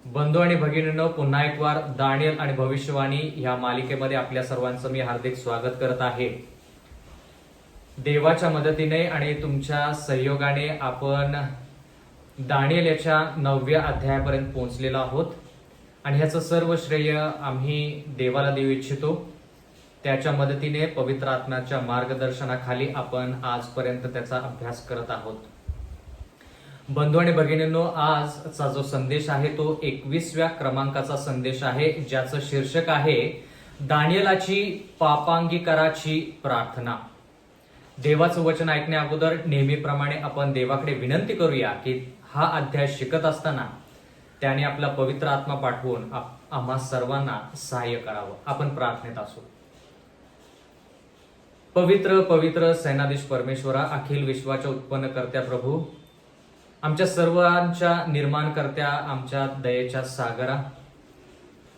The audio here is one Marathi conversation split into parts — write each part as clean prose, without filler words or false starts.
बंधू आणि भगिनींनो, पुन्हा एक वार दानियल आणि भविष्यवाणी ह्या मालिकेमध्ये आपल्या सर्वांचं मी हार्दिक स्वागत करत आहे. देवाच्या मदतीने आणि तुमच्या सहयोगाने आपण दानियल याच्या 9व्या अध्यायापर्यंत पोहोचलेलो आहोत आणि ह्याचं सर्व श्रेय आम्ही देवाला देऊ इच्छितो. त्याच्या मदतीने पवित्र आत्म्याच्या मार्गदर्शनाखाली आपण आजपर्यंत त्याचा अभ्यास करत आहोत. बंधू आणि भगिनींनो, आजचा जो संदेश आहे तो 21व्या क्रमांकाचा संदेश आहे, ज्याचं शीर्षक आहे दानियलाची पापांगीकाराची प्रार्थना. देवाचं वचन ऐकण्या अगोदर नेहमीप्रमाणे आपण देवाकडे विनंती करूया की हा अध्याय शिकत असताना त्याने आपला पवित्र आत्मा पाठवून आम्हा सर्वांना सहाय्य करावं. आपण प्रार्थनेत असू. पवित्र पवित्र सेनाधीश परमेश्वरा, अखिल विश्वाच्या उत्पन्नकर्त्या प्रभू, आमच्या सर्वांच्या निर्माणकर्त्या, आमच्या दयेच्या सागरा,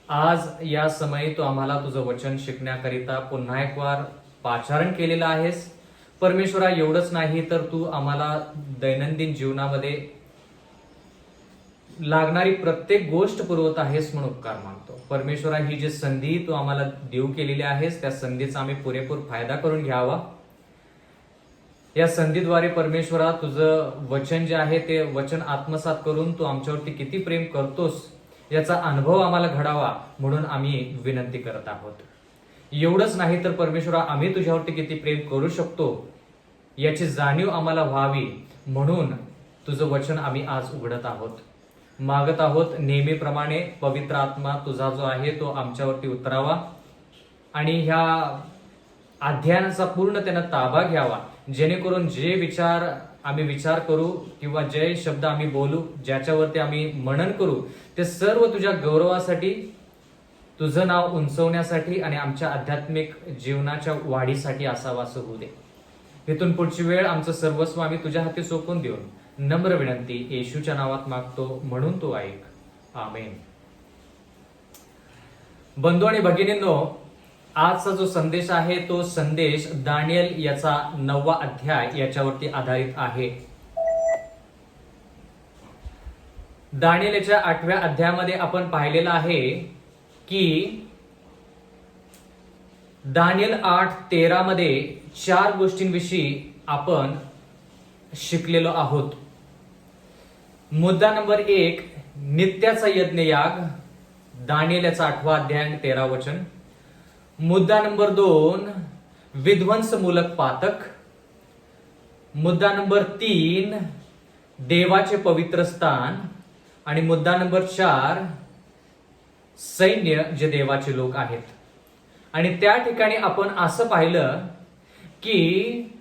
आज या समयी तू आम्हाला तुझं वचन शिकण्याकरिता पुन्हा एक वार पाचारण केलेलं आहेस. परमेश्वरा, एवढंच नाही तर तू आम्हाला दैनंदिन जीवनामध्ये लागणारी प्रत्येक गोष्ट पुरवत आहेस म्हणून उपकार मानतो. परमेश्वरा, ही जी संधी तू आम्हाला देऊ केलेली आहेस त्या संधीचा आम्ही पुरेपूर फायदा करून घ्यावा. या संधीद्वारे परमेश्वरा, तुझं वचन जे आहे ते वचन आत्मसात करून तू आमच्यावरती किती प्रेम करतोस याचा अनुभव आम्हाला घडावा म्हणून आम्ही विनंती करत आहोत. एवढंच नाही तर परमेश्वरा, आम्ही तुझ्यावरती किती प्रेम करू शकतो याची जाणीव आम्हाला व्हावी म्हणून तुझं वचन आम्ही आज उघडत आहोत, मागत आहोत. नेहमीप्रमाणे पवित्र आत्मा तुझा जो आहे तो आमच्यावरती उतरावा आणि ह्या अध्ययनाचा पूर्ण त्यानं ताबा घ्यावा, जेणेकरून जे विचार आम्ही विचार करू किंवा जे शब्द आम्ही बोलू, ज्याच्यावरती आम्ही मनन करू, ते सर्व तुझ्या गौरवासाठी, तुझं नाव उंचवण्यासाठी आणि आमच्या आध्यात्मिक जीवनाच्या वाढीसाठी असावं असं होऊ दे. इथून पुढची वेळ आमचं सर्वस्व आम्ही तुझ्या हाती सोपवून देऊन नम्र विनंती येशूच्या नावात मागतो, म्हणून तू ऐक. आमेन. बंधू आणि भगिनींनो, आजचा जो संदेश आहे तो संदेश दानियल याचा 9वा अध्याय याच्यावरती आधारित आहे. दानियल याच्या 8व्या अध्यायामध्ये आपण पाहिलेलं आहे की दानियल 8:13 मध्ये 4 गोष्टींविषयी आपण शिकलेलो आहोत. मुद्दा नंबर 1, नित्याचा यज्ञयाग, दानियल याचा 8वा अध्याय 13 वचन. मुद्दा नंबर 2, विध्वंसमूलक पातक. मुद्दा नंबर 3, देवाचे पवित्र स्थान. आणि मुद्दा नंबर 4, सैन्य जे देवाचे लोक आहेत. आणि त्या ठिकाणी आपण असं पाहिलं की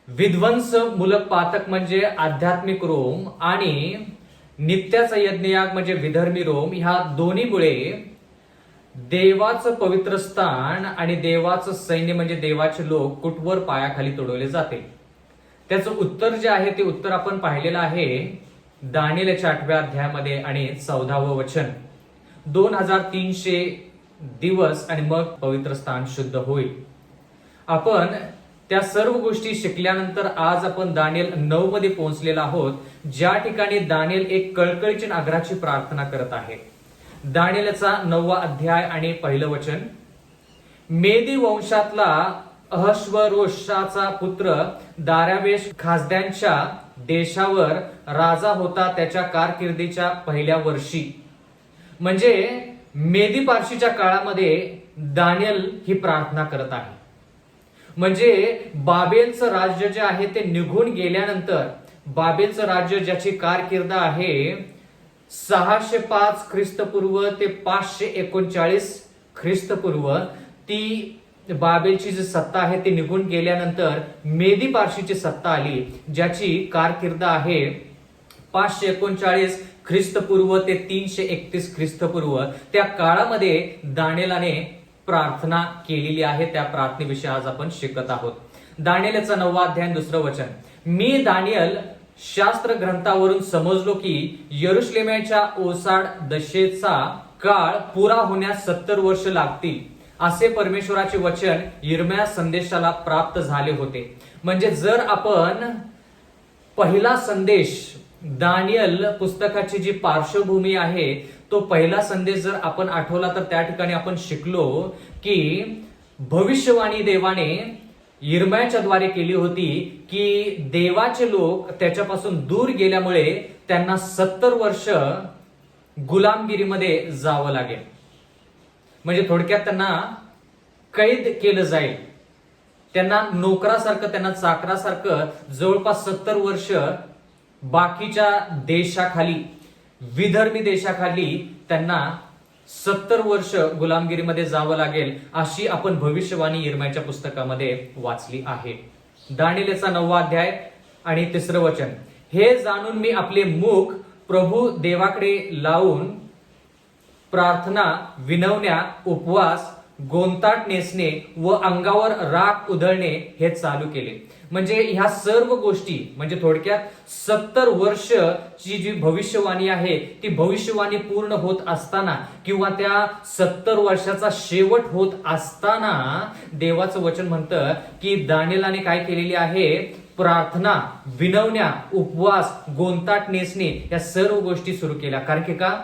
विध्वंसमूलक पातक म्हणजे आध्यात्मिक रोम आणि नित्याचा यज्ञयाग म्हणजे विधर्मी रोम, ह्या दोन्हीमुळे देवाचं पवित्र स्थान आणि देवाचं सैन्य म्हणजे देवाचे लोक कुठवर पायाखाली तुडवले जाते. त्याचं उत्तर जे आहे ते उत्तर आपण पाहिलेलं आहे दानियल याच्या 8व्या अध्यायामध्ये आणि 14वं वचन. 2300 दिवस आणि मग पवित्र स्थान शुद्ध होईल. आपण त्या सर्व गोष्टी शिकल्यानंतर आज आपण दानियल 9 मध्ये पोहोचलेलो आहोत, ज्या ठिकाणी दानियल एक कळकळीची आग्रहाची प्रार्थना करत आहे. दानियलचा 9वा अध्याय आणि 1लं वचन. मेदी वंशातला अहश्वरोषाचा पुत्र दार्यावेश खासद्यांच्या देशावर राजा होता त्याच्या कारकिर्दीच्या पहिल्या वर्षी. म्हणजे मेदी पारशीच्या काळामध्ये दानियल ही प्रार्थना करत आहे. म्हणजे बाबेलचं राज्य जे आहे ते निघून गेल्यानंतर, बाबेलचं राज्य ज्याची कारकीर्द आहे 605 ख्रिस्तपूर्व ते 539 ख्रिस्तपूर्व, ती बाबेलची जी सत्ता आहे ती निघून गेल्यानंतर मेदी पारशीची सत्ता आली, ज्याची कारकीर्द आहे 539 ख्रिस्तपूर्व ते 331 ख्रिस्तपूर्व. त्या काळामध्ये दानियेलाने प्रार्थना केलेली आहे. त्या प्रार्थनेविषयी आज आपण शिकत आहोत. दानियल याचा 9वा अध्याय 2रं वचन. मी दानियल शास्त्र ग्रंथावरून समजलो की यरुशलेमाच्या ओसाड दशेचा काळ पुरा होण्यास 70 वर्ष लागतील, असे परमेश्वराचे वचन यिर्मया संदेशाला प्राप्त झाले होते. म्हणजे जर आपण पहिला संदेश दानियल पुस्तकाची जी पार्श्वभूमी आहे, तो पहिला संदेश जर आपण आठवला तर त्या ठिकाणी आपण शिकलो की भविष्यवाणी देवाने यिर्मयाच्या द्वारे केली होती की देवाचे लोक त्याच्यापासून दूर गेल्यामुळे त्यांना 70 वर्ष गुलामगिरीमध्ये जावं लागेल. म्हणजे थोडक्यात त्यांना कैद केलं जाईल, त्यांना नोकरासारखं, त्यांना चाकरासारखं जवळपास 70 वर्ष बाकीच्या देशाखाली, विधर्मी देशाखाली त्यांना 70 वर्ष गुलामगिरीमध्ये जावं लागेल, अशी आपण भविष्यवाणी यिर्मयाच्या पुस्तकामध्ये वाचली आहे. दानिएलचा 9वा अध्याय आणि 3रं वचन. हे जाणून मी आपले मुख प्रभू देवाकडे लावून प्रार्थना, विनवण्या, उपवास, गोंताट नेसणे व अंगावर राख उधळणे हे चालू केले. म्हणजे ह्या सर्व गोष्टी, म्हणजे थोडक्यात 70 वर्षची जी भविष्यवाणी आहे ती भविष्यवाणी पूर्ण होत असताना किंवा त्या 70 वर्षाचा शेवट होत असताना देवाचं वचन म्हणतं की दानिएलाने काय केलेली आहे, प्रार्थना, विनवण्या, उपवास, गोंताट नेसणे या सर्व गोष्टी सुरू केल्या. कारण की का,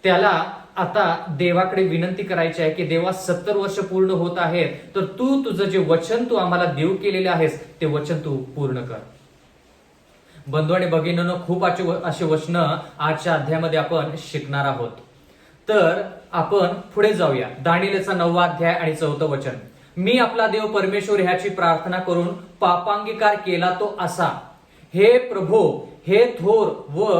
त्याला आता देवाकडे विनंती करायची आहे की देवा 70 वर्ष पूर्ण होत आहेत, तर तू तुझं जे वचन तू आम्हाला देऊ केलेले आहेस ते वचन तू पूर्ण कर. बंधू आणि भगिनींनो, खूप असे वचन आजच्या अध्यायामध्ये आपण शिकणार आहोत. तर आपण पुढे जाऊया. दानिएलचा 9वा अध्याय आणि 4थं वचन. मी आपला देव परमेश्वर ह्याची प्रार्थना करून पापांगीकार केला तो असा, हे प्रभो, हे थोर व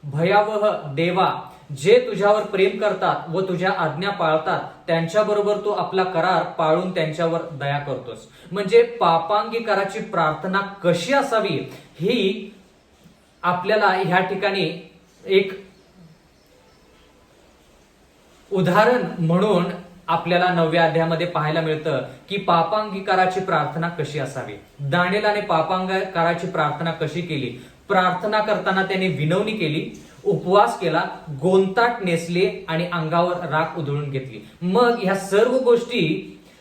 भयावह देवा, जे तुझ्यावर प्रेम करतात व तुझ्या आज्ञा पाळतात त्यांच्याबरोबर तू आपला करार पाळून त्यांच्यावर दया करतोस. म्हणजे पापांगीकाराची प्रार्थना कशी असावी ही आपल्याला ह्या ठिकाणी एक उदाहरण म्हणून आपल्याला 9व्या अध्यायामध्ये पाहायला मिळतं की पापांगीकाराची प्रार्थना कशी असावी. दानिएलाने पापांगीकाराची प्रार्थना कशी केली? प्रार्थना करताना त्याने विनवणी केली, उपवास केला, गोंताट नेसले आणि अंगावर राख उधळून घेतली. मग ह्या सर्व गोष्टी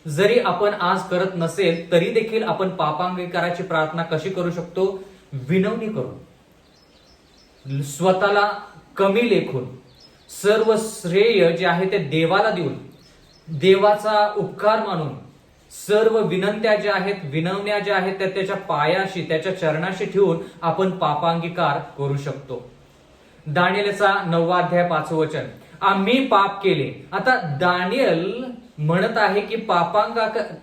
जरी आपण आज करत नसेल तरी देखील आपण पापांगीकाराची प्रार्थना कशी करू शकतो? विनवणी करून, स्वतःला कमी लेखून, सर्व श्रेय जे आहे ते देवाला देऊन, देवाचा उपकार मानून, सर्व विनंत्या ज्या आहेत, विनवण्या ज्या आहेत त्या त्याच्या पायाशी, त्याच्या चरणाशी ठेवून आपण पापांगीकार करू शकतो. दानिएलचा 9वा अध्याय 5वं वचन. आम्ही पाप केले. आता दानिएल म्हणत आहे की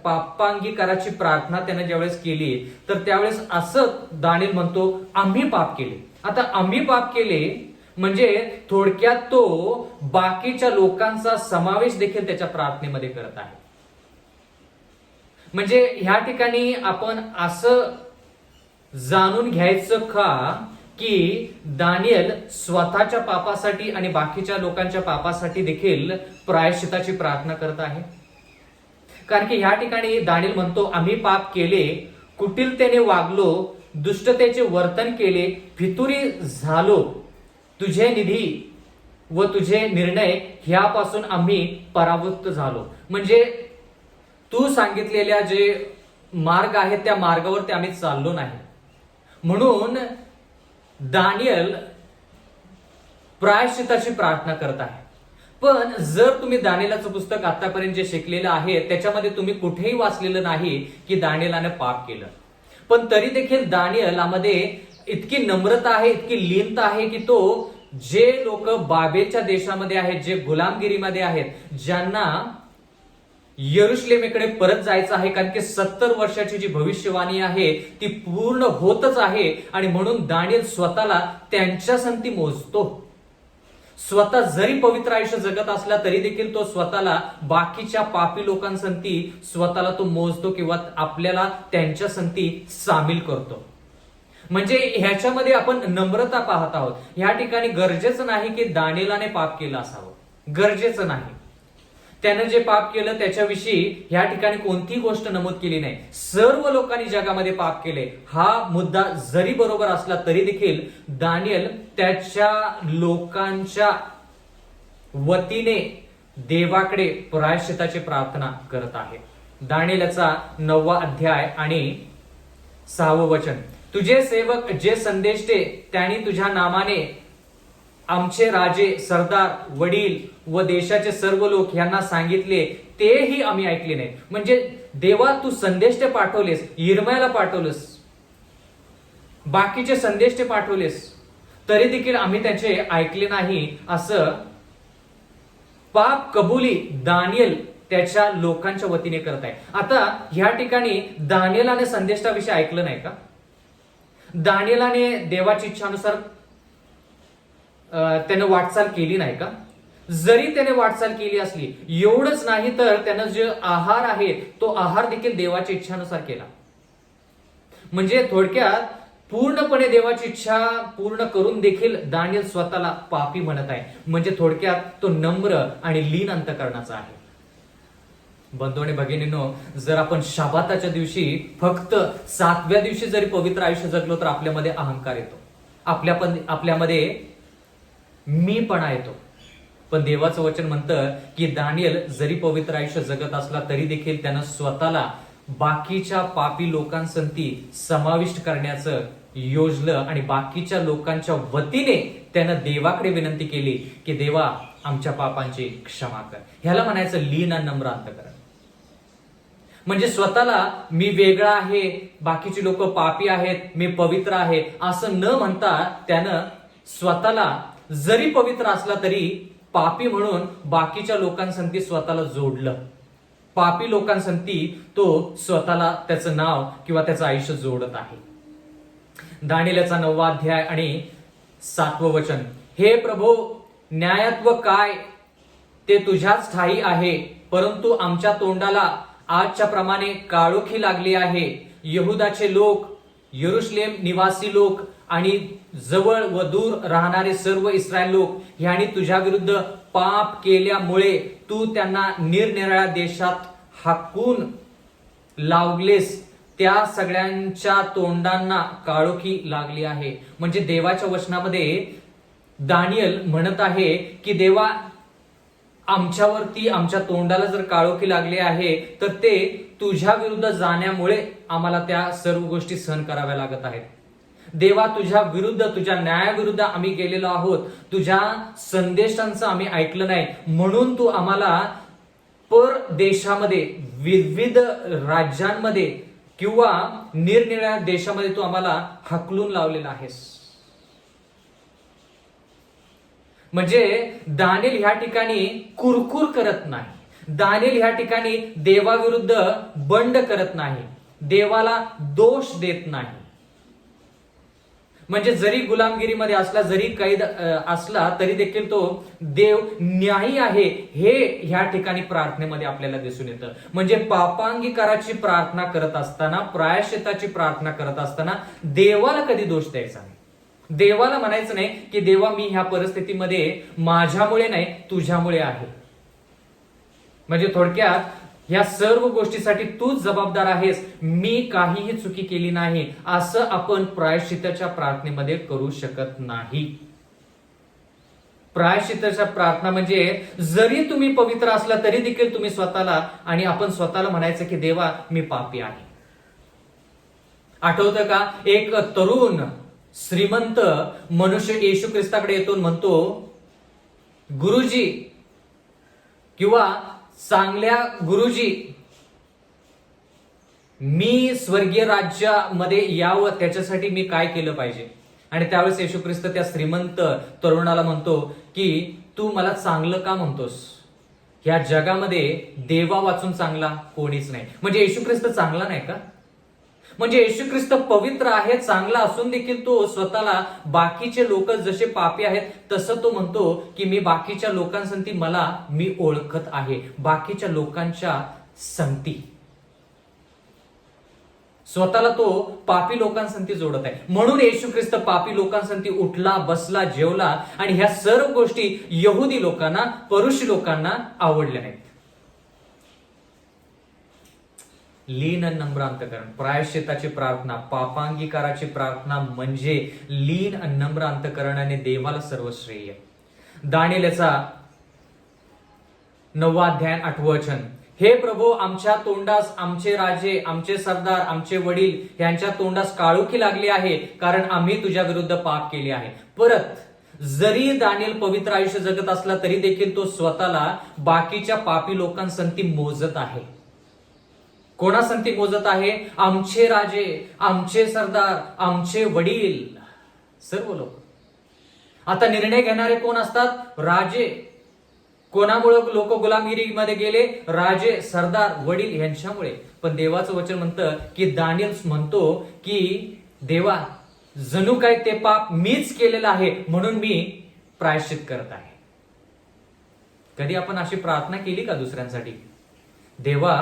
पापांगीकाराची प्रार्थना त्याने ज्यावेळेस केली तर त्यावेळेस असं दानिएल म्हणतो, आम्ही पाप केले. आता आम्ही पाप केले म्हणजे थोडक्यात तो बाकीच्या लोकांचा समावेश देखील त्याच्या प्रार्थनेमध्ये करत आहे. म्हणजे ह्या ठिकाणी आपण असं जाणून घ्यायचं का की दानिएल स्वतःच्या पापासाठी आणि बाकीच्या लोकांच्या पापासाठी देखील प्रायश्चिताची प्रार्थना करत आहे? कारण की ह्या ठिकाणी दानिएल म्हणतो, आम्ही पाप केले, कुटिलतेने वागलो, दुष्टतेचे वर्तन केले, फितुरी झालो, तुझे निधी व तुझे निर्णय ह्यापासून आम्ही परावृत्त झालो. म्हणजे तू सांगितलेल्या जे मार्ग आहेत त्या मार्गावरती आम्ही चाललो नाही. म्हणून दानिएल प्रायश्चिताची प्रार्थना करत आहे. पण जर तुम्ही दानिएलाचं पुस्तक आतापर्यंत जे शिकलेलं आहे त्याच्यामध्ये तुम्ही कुठेही वाचलेलं नाही की दानिएलाने पाप केलं. पण तरी देखील दानिएलामध्ये इतकी नम्रता आहे, इतकी लीनता आहे की तो जे लोक बाबेलच्या देशामध्ये आहेत, जे गुलामगिरीमध्ये आहेत, ज्यांना यरुशलेमेकडे परत जायचं आहे, कारण की 70 वर्षाची जी भविष्यवाणी आहे ती पूर्ण होतच आहे. आणि म्हणून दानिएल स्वतःला त्यांच्या संगती मोजतो. स्वतः जरी पवित्र आयुष्य जगत असला तरी देखील तो स्वतःला बाकीच्या पापी लोकांसंगती स्वतःला तो मोजतो किंवा आपल्याला त्यांच्या संगती सामील करतो. म्हणजे ह्याच्यामध्ये आपण नम्रता पाहत आहोत. ह्या ठिकाणी गरजेचं नाही की दानिएलाने पाप केलं असावं, गरजेचं नाही. त्यानं जे पाप केलं त्याच्याविषयी ह्या ठिकाणी कोणतीही गोष्ट नमूद केली नाही. सर्व लोकांनी जगामध्ये पाप केले हा मुद्दा जरी बरोबर असला तरी देखील दानिएल त्याच्या लोकांच्या वतीने देवाकडे प्रायश्चिताची प्रार्थना करत आहे. दानिएलचा 9वा अध्याय आणि 6वं वचन. तुझे सेवक जे संदेष्टे त्यांनी तुझ्या नामाने आमचे राजे, सरदार, वडील व देशाचे सर्व लोक यांना सांगितले तेही आम्ही ऐकले नाही. म्हणजे देवा तू संदेष्टे पाठवलेस, यिर्मयाला पाठवलेस, बाकीचे संदेष्टे पाठवलेस, तरी देखील आम्ही त्याचे ऐकले नाही, असं पाप कबुली दानियल त्याच्या लोकांच्या वतीने करत आहे. आता ह्या ठिकाणी दानियलाने संदेष्टाविषयी ऐकलं नाही का? दानियलाने देवाची इच्छानुसार त्याने वाटचाल केली नाही का? जरी त्याने वाटचाल केली असली, एवढंच नाही तर त्यानं जे आहार आहे तो आहार देखील देवाच्या इच्छानुसार केला. म्हणजे थोडक्यात पूर्णपणे देवाची इच्छा पूर्ण करून देखील दानियल स्वतःला पापी म्हणत आहे. म्हणजे थोडक्यात तो नम्र आणि लीन अंतकरणाचा आहे. बंधूने भगिनींनो, जर आपण शबाताच्या दिवशी फक्त 7व्या दिवशी जरी पवित्र आयुष्य जगलो तर आपल्यामध्ये अहंकार येतो, आपल्यामध्ये मीपणा येतो. पण देवाचं वचन म्हणतं की दानियल जरी पवित्र आयुष्य जगत असला तरी देखील त्यानं स्वतःला बाकीच्या पापी लोकांसंती समाविष्ट करण्याचं योजलं आणि बाकीच्या लोकांच्या वतीने त्यानं देवाकडे विनंती केली की देवा आमच्या पापांची क्षमा कर. ह्याला म्हणायचं लीन आणि नम्र अंतकरण. म्हणजे स्वतःला मी वेगळा आहे, बाकीची लोक पापी आहेत, मी पवित्र आहे असं न म्हणता त्यानं स्वतःला जरी पवित्र असला तरी पापी म्हणून बाकीच्या लोकांसंती स्वतःला जोडलं. पापी लोकांसंती तो स्वतःला त्याचं नाव किंवा त्याचं आयुष्य जोडत आहे. दानियेलचा 9वा अध्याय आणि 7वं वचन. हे प्रभो, न्यायत्व काय ते तुझ्याच ठाई आहे, परंतु आमच्या तोंडाला आजच्या प्रमाणे काळोखी लागली आहे. यहुदाचे लोक, यरुशलेम निवासी लोक आणि जवळ व दूर राहणारे सर्व इस्रायल लोक ह्यांनी तुझ्या विरुद्ध पाप केल्यामुळे तू त्यांना निरनिराळ्या देशात हाकून लावलेस. त्या सगळ्यांच्या तोंडांना काळोखी लागली आहे. म्हणजे देवाच्या वचनामध्ये दानियल म्हणत आहे की देवा, आमच्यावरती आमच्या तोंडाला जर काळोखी लागली आहे तर ते तुझ्या विरुद्ध जाण्यामुळे आम्हाला त्या सर्व गोष्टी सहन कराव्या लागत आहेत. देवा, तुझ्या विरुद्ध, तुझ्या न्यायाविरुद्ध आम्ही गेलेलो आहोत, तुझ्या संदेशांचं आम्ही ऐकलं नाही, म्हणून तू आम्हाला परदेशामध्ये, विविध राज्यांमध्ये किंवा निरनिराळ्या देशामध्ये तू आम्हाला हकलून लावलेला आहेस. म्हणजे दानियल ह्या ठिकाणी कुरकुर करत नाही, दानियल ह्या ठिकाणी देवाविरुद्ध बंड करत नाही, देवाला दोष देत नाही. म्हणजे जरी गुलामगिरीमध्ये असला, जरी कैद असला तरी देखील तो देव न्यायी आहे हे ह्या ठिकाणी प्रार्थनेमध्ये आपल्याला दिसून येतं. म्हणजे पापांगीकाराची प्रार्थना करत असताना, प्रायश्चित्ताची प्रार्थना करत असताना देवाला कधी दोष द्यायचा नाही. देवाला म्हणायचं नाही की देवा, मी ह्या परिस्थितीमध्ये माझ्यामुळे नाही, तुझ्यामुळे आहे. म्हणजे थोडक्यात ह्या सर्व गोष्टीसाठी तूच जबाबदार आहेस, मी काहीही चुकी केली नाही, असं आपण प्रायश्चित्ताच्या प्रार्थनेमध्ये करू शकत नाही. प्रायश्चित्ताच्या प्रार्थना म्हणजे जरी तुम्ही पवित्र असला तरी देखील तुम्ही स्वतःला आणि आपण स्वतःला म्हणायचं की देवा, मी पापी आहे. आठवतं का, एक तरुण श्रीमंत मनुष्य येशू ख्रिस्ताकडे येतो, म्हणतो, गुरुजी किंवा चांगल्या गुरुजी, मी स्वर्गीय राज्यामध्ये यावं त्याच्यासाठी मी काय केलं पाहिजे? आणि त्यावेळेस येशू ख्रिस्त त्या श्रीमंत तरुणाला म्हणतो की तू मला चांगलं का म्हणतोस? ह्या जगामध्ये देवा वाचून चांगला कोणीच नाही. म्हणजे येशू ख्रिस्त चांगला नाही का? म्हणजे येशू ख्रिस्त पवित्र आहे, चांगला असून देखील तो स्वतःला बाकीचे लोक जसे पापी आहेत तसं तो म्हणतो की मी बाकीच्या लोकांसंती मी ओळखत आहे, बाकीच्या लोकांच्या संगती. स्वतःला तो पापी लोकांसंती जोडत आहे. म्हणून येशू ख्रिस्त पापी लोकांसंती उठला, बसला, जेवला आणि ह्या सर्व गोष्टी यहुदी लोकांना, परुषी लोकांना आवडल्या नाहीत. लीन नम्र अंतकरण, प्रायश्चित्ताची प्रार्थना, पापांगीकाराची प्रार्थना म्हणजे लीन नम्र अंतकरणाने देवाला सर्व श्रेय. दानियेलचा 9वा अध्याय 8वं वचन. हे प्रभू, आमच्या तोंडास आमचे राजे, आमचे सरदार, आमचे वडील यांच्या तोंडास काळुखी लागली आहे, कारण आम्ही तुझ्या विरुद्ध पाप केले आहे. परत जरी दानिएल पवित्र आयुष्य जगत असला तरी देखील तो स्वतःला बाकीच्या पापी लोकांसंगती मोजत आहे. कोणासंगती मोजत आहे? आमचे राजे, आमचे सरदार, आमचे वडील, सर्व लोक. आता निर्णय घेणारे कोण असतात? राजे. कोणामुळे लोक गुलामगिरीमध्ये गेले? राजे, सरदार, वडील यांच्यामुळे. पण देवाचं वचन म्हणतं की दानिएल म्हणतो की देवा, जणू काय ते पाप मीच केलेलं आहे, म्हणून मी प्रायश्चित करत आहे. कधी आपण अशी प्रार्थना केली का दुसऱ्यांसाठी? देवा,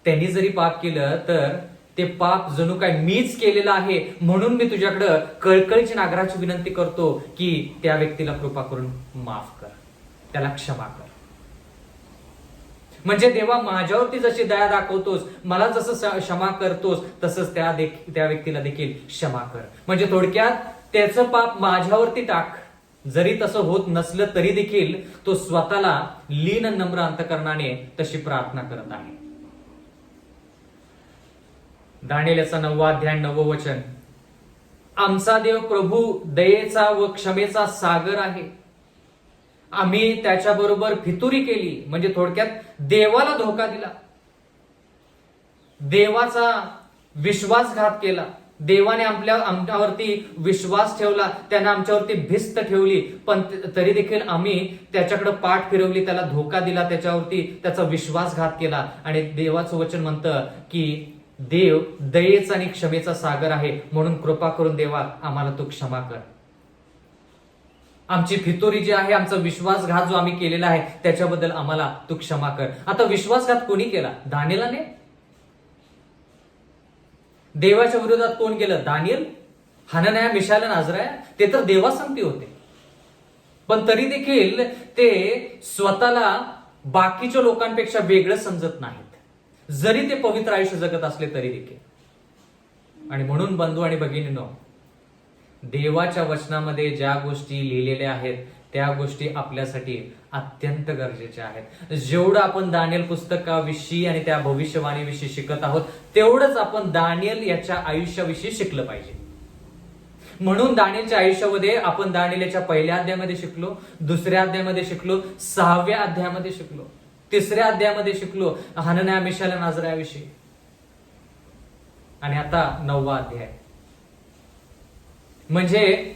त्यांनी जरी पाप केलं तर ते पाप जणू काय मीच केलेलं आहे, म्हणून मी तुझ्याकडं कळकळीची नागराची विनंती करतो की त्या व्यक्तीला कृपा करून माफ कर, त्याला क्षमा कर. म्हणजे देवा, माझ्यावरती जशी दया दाखवतोस, मला जसं क्षमा करतोस, तसंच त्या व्यक्तीला देखील क्षमा कर. म्हणजे थोडक्यात त्याचं पाप माझ्यावरती टाक. जरी तसं होत नसलं तरी देखील तो स्वतःला लीन नम्र अंतकरणाने तशी प्रार्थना करत आहे. दानिएलचा 9वा अध्याय 9वं वचन. आमचा देव प्रभू दयेचा व क्षमेचा सागर आहे. आम्ही त्याच्याबरोबर फितुरी केली, म्हणजे थोडक्यात देवाला धोका दिला, देवाचा विश्वासघात केला. देवाने आमच्यावरती विश्वास ठेवला, त्याने आमच्यावरती भिस्त ठेवली, पण तरी देखील आम्ही त्याच्याकडे पाठ फिरवली, त्याला धोका दिला, त्याच्यावरती त्याचा विश्वासघात केला. आणि देवाचं वचन म्हणतं की देव दयेचा आणि क्षमेचा सागर आहे, म्हणून कृपा करून देवा आम्हाला तू क्षमा कर. आमची फितुरी जी आहे, आमचा विश्वासघात जो आम्ही केलेला आहे, त्याच्याबद्दल आम्हाला तू क्षमा कर. आता विश्वासघात कोणी केला? दानिएलाने. देवाच्या विरोधात कोण केलं? दानिएल, हनन्याह, मिशाएल आणि अजराया. ते तर देवासंगती होते, पण तरी देखील ते स्वतःला बाकीच्या लोकांपेक्षा वेगळं समजत नाहीत, जरी ते पवित्र आयुष्य जगत असले तरी देखील. आणि म्हणून बंधू आणि भगिनींनो, देवाच्या वचनामध्ये ज्या गोष्टी लिहिलेल्या आहेत त्या गोष्टी आपल्यासाठी अत्यंत गरजेच्या आहेत. जेवढं आपण दानिएल पुस्तकाविषयी आणि त्या भविष्यवाणीविषयी शिकत आहोत, तेवढंच आपण दानिएल याच्या आयुष्याविषयी शिकलं पाहिजे. म्हणून दानिएलच्या आयुष्यामध्ये आपण दानिएलच्या 1ल्या अध्यायामध्ये शिकलो, 2ऱ्या अध्यायामध्ये शिकलो, 6व्या अध्यायामध्ये शिकलो, 3ऱ्या अध्यायामध्ये शिकलो हनन्याह, मिशाएल आणि अजरायाविषयी. आणि आता 9वा अध्याय. म्हणजे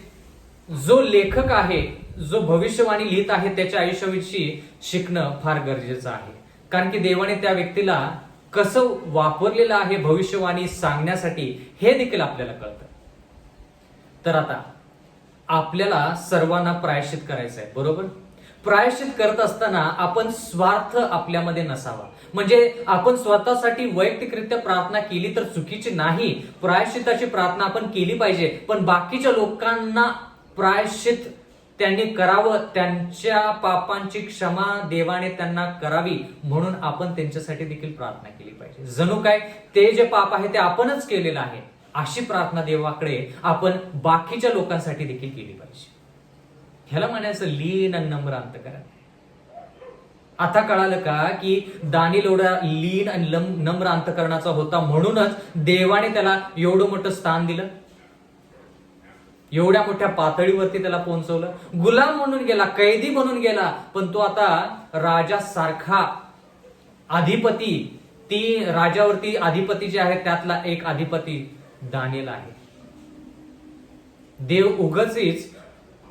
जो लेखक आहे, जो भविष्यवाणी लिहित आहे, त्याच्या आयुष्याविषयी शिकणं फार गरजेचं आहे. कारण की देवाने त्या व्यक्तीला कसं वापरलेलं आहे भविष्यवाणी सांगण्यासाठी, हे देखील आपल्याला कळतं. तर आता आपल्याला सर्वांना प्रायश्चित करायचं आहे, बरोबर? प्रायश्चित करत असताना आपण स्वार्थ आपल्यामध्ये नसावा. म्हणजे आपण स्वतःसाठी वैयक्तिकरित्या प्रार्थना केली तर चुकीची नाही, प्रायश्चिताची प्रार्थना आपण केली पाहिजे, पण बाकीच्या लोकांना प्रायश्चित त्यांनी करावं, त्यांच्या पापांची क्षमा देवाने त्यांना करावी, म्हणून आपण त्यांच्यासाठी देखील प्रार्थना केली पाहिजे. जणू काय ते जे पाप आहे ते आपणच केलेलं आहे, अशी प्रार्थना देवाकडे आपण बाकीच्या लोकांसाठी देखील केली पाहिजे. ह्याला म्हणायचं लीन आणि नम्र अंतकरण. आता कळालं का की दानिएल एवढा लीन आणि नम्र अंतकरणाचा होता, म्हणूनच देवाने त्याला एवढं मोठं स्थान दिलं, एवढ्या मोठ्या पातळीवरती त्याला पोहोचवलं. गुलाम म्हणून गेला, कैदी म्हणून गेला, पण तो आता राजासारखा अधिपती, ती राजावरती अधिपती जे आहे त्यातला एक अधिपती दानिएल आहे. देव उगाचच